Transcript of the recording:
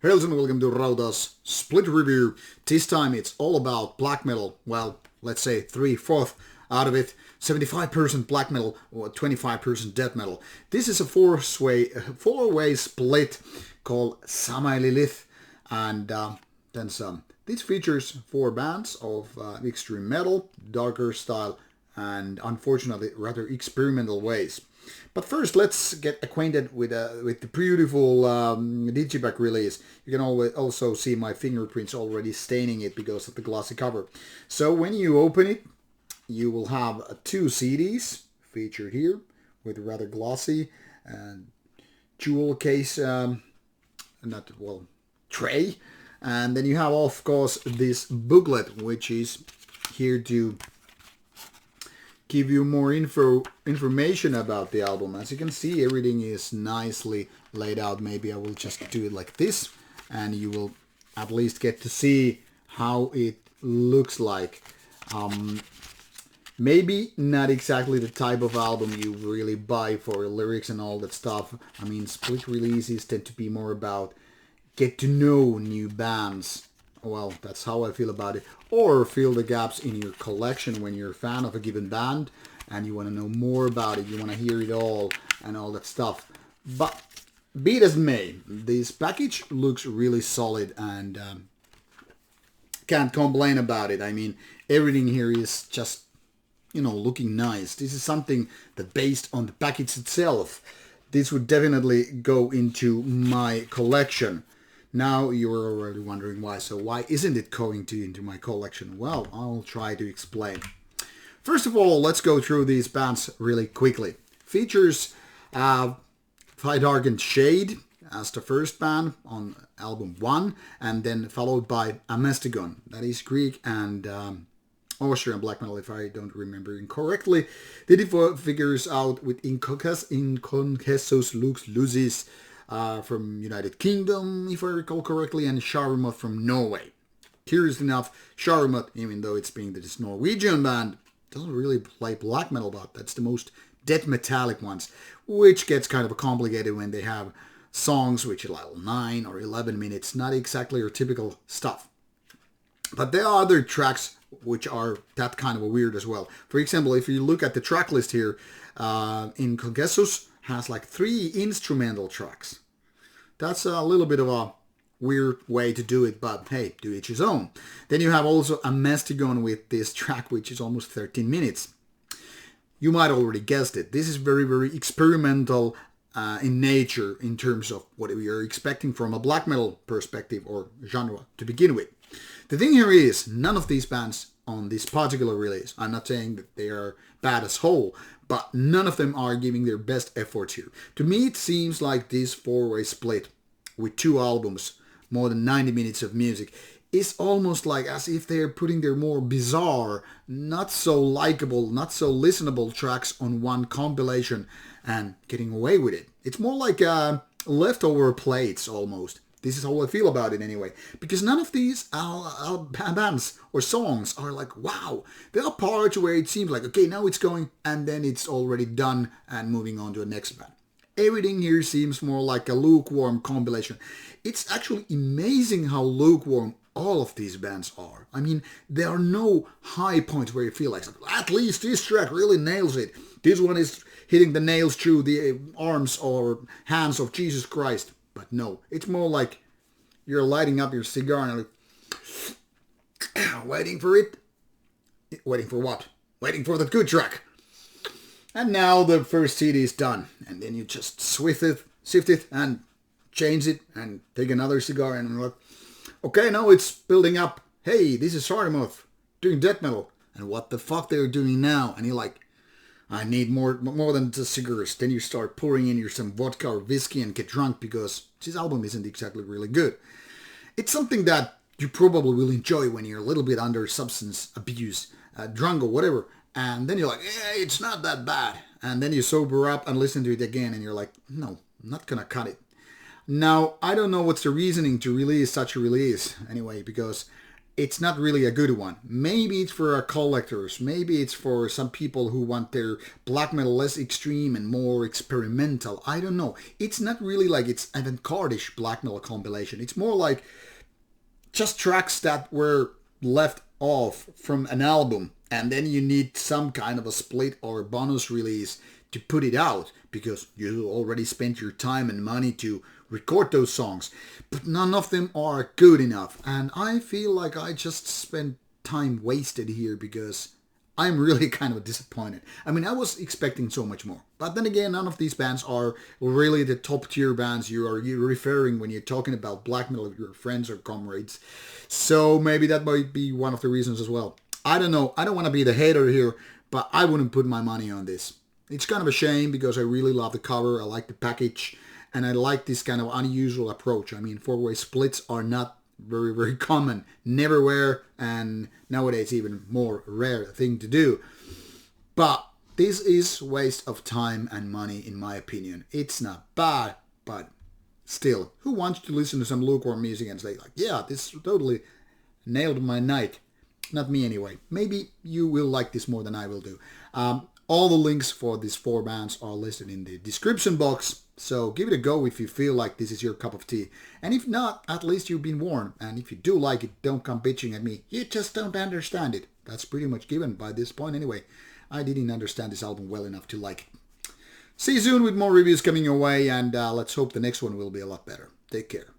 Hello and welcome to Rauta's Split Review. This time it's all about black metal. Well, let's say 3/4 out of it. 75% black metal or 25% death metal. This is a four-way split called SamaeLilith and then some. This features 4 bands of extreme metal, darker style, and unfortunately rather experimental ways. But first, let's get acquainted with the beautiful digipack release. You can also see my fingerprints already staining it because of the glossy cover. So when you open it, you will have 2 CDs featured here with rather glossy jewel case, tray. And then you have, of course, this booklet, which is here to give you more information about the album. As you can see, everything is nicely laid out. Maybe I will just do it like this, and you will at least get to see how it looks like. Maybe not exactly the type of album you really buy for lyrics and all that stuff. I mean, split releases tend to be more about get to know new bands. Well, that's how I feel about it. Or fill the gaps in your collection when you're a fan of a given band and you want to know more about it. You want to hear it all and all that stuff. But be it as may, this package looks really solid and can't complain about it. I mean, everything here is just, looking nice. This is something that based on the package itself, this would definitely go into my collection. Now you're already wondering why. So why isn't it going into my collection? Well, I'll try to explain. First of all, let's go through these bands really quickly. Features Thy Darkened Shade as the first band on album 1, and then followed by Amestigon. That is Greek and Austrian black metal, if I don't remember incorrectly. Then it figures out with Inconcessos Lux Lucis from United Kingdom, if I recall correctly, and Sharumoth from Norway. Curious enough, Sharumoth, even though it's being this Norwegian band, doesn't really play black metal, but that's the most death metallic ones, which gets kind of complicated when they have songs which are like 9 or 11 minutes, not exactly your typical stuff. But there are other tracks which are that kind of weird as well. For example, if you look at the track list here, Inconcessos has like 3 instrumental tracks. That's a little bit of a weird way to do it, but hey, do each his own. Then you have also Amestigon with this track, which is almost 13 minutes. You might already guessed it. This is very, very experimental in nature in terms of what we are expecting from a black metal perspective or genre to begin with. The thing here is, none of these bands on this particular release, I'm not saying that they are bad as whole, but none of them are giving their best efforts here. To me, it seems like this 4-way split with 2 albums, more than 90 minutes of music, is almost like as if they're putting their more bizarre, not so likable, not so listenable tracks on one compilation and getting away with it. It's more like leftover plates almost. This is how I feel about it anyway. Because none of these bands or songs are like, wow. There are parts where it seems like, okay, now it's going, and then it's already done and moving on to the next band. Everything here seems more like a lukewarm compilation. It's actually amazing how lukewarm all of these bands are. I mean, there are no high points where you feel like, at least this track really nails it. This one is hitting the nails through the arms or hands of Jesus Christ. But no, it's more like you're lighting up your cigar and like, waiting for it. Waiting for what? Waiting for the good track. And now the first CD is done. And then you just sift it and change it and take another cigar and look. Okay, now it's building up. Hey, this is Sharumoth doing death metal. And what the fuck they're doing now? And you're like, I need more than just cigars. Then you start pouring in some vodka or whiskey and get drunk because this album isn't exactly really good. It's something that you probably will enjoy when you're a little bit under substance abuse, drunk or whatever. And then you're like, yeah, it's not that bad. And then you sober up and listen to it again and you're like, no, I'm not gonna cut it. Now, I don't know what's the reasoning to release such a release anyway, because it's not really a good one. Maybe it's for collectors. Maybe it's for some people who want their black metal less extreme and more experimental. I don't know. It's not really like it's avant-garde-ish black metal compilation. It's more like just tracks that were left off from an album, and then you need some kind of a split or bonus release to put it out because you already spent your time and money to record those songs, but none of them are good enough, and I feel like I just spent time wasted here because I'm really kind of disappointed. I mean, I was expecting so much more, but then again, none of these bands are really the top tier bands you're referring when you're talking about black metal with your friends or comrades, so maybe that might be one of the reasons as well. I don't know, I don't want to be the hater here, but I wouldn't put my money on this. It's kind of a shame because I really love the cover, I like the package, and I like this kind of unusual approach. I mean, four-way splits are not very, very common. Never were, and nowadays even more rare thing to do. But this is waste of time and money, in my opinion. It's not bad, but still, who wants to listen to some lukewarm music and say, like, yeah, this totally nailed my night? Not me anyway. Maybe you will like this more than I will do. All the links for these four bands are listed in the description box. So give it a go if you feel like this is your cup of tea. And if not, at least you've been warned. And if you do like it, don't come bitching at me. You just don't understand it. That's pretty much given by this point anyway. I didn't understand this album well enough to like it. See you soon with more reviews coming your way. And let's hope the next one will be a lot better. Take care.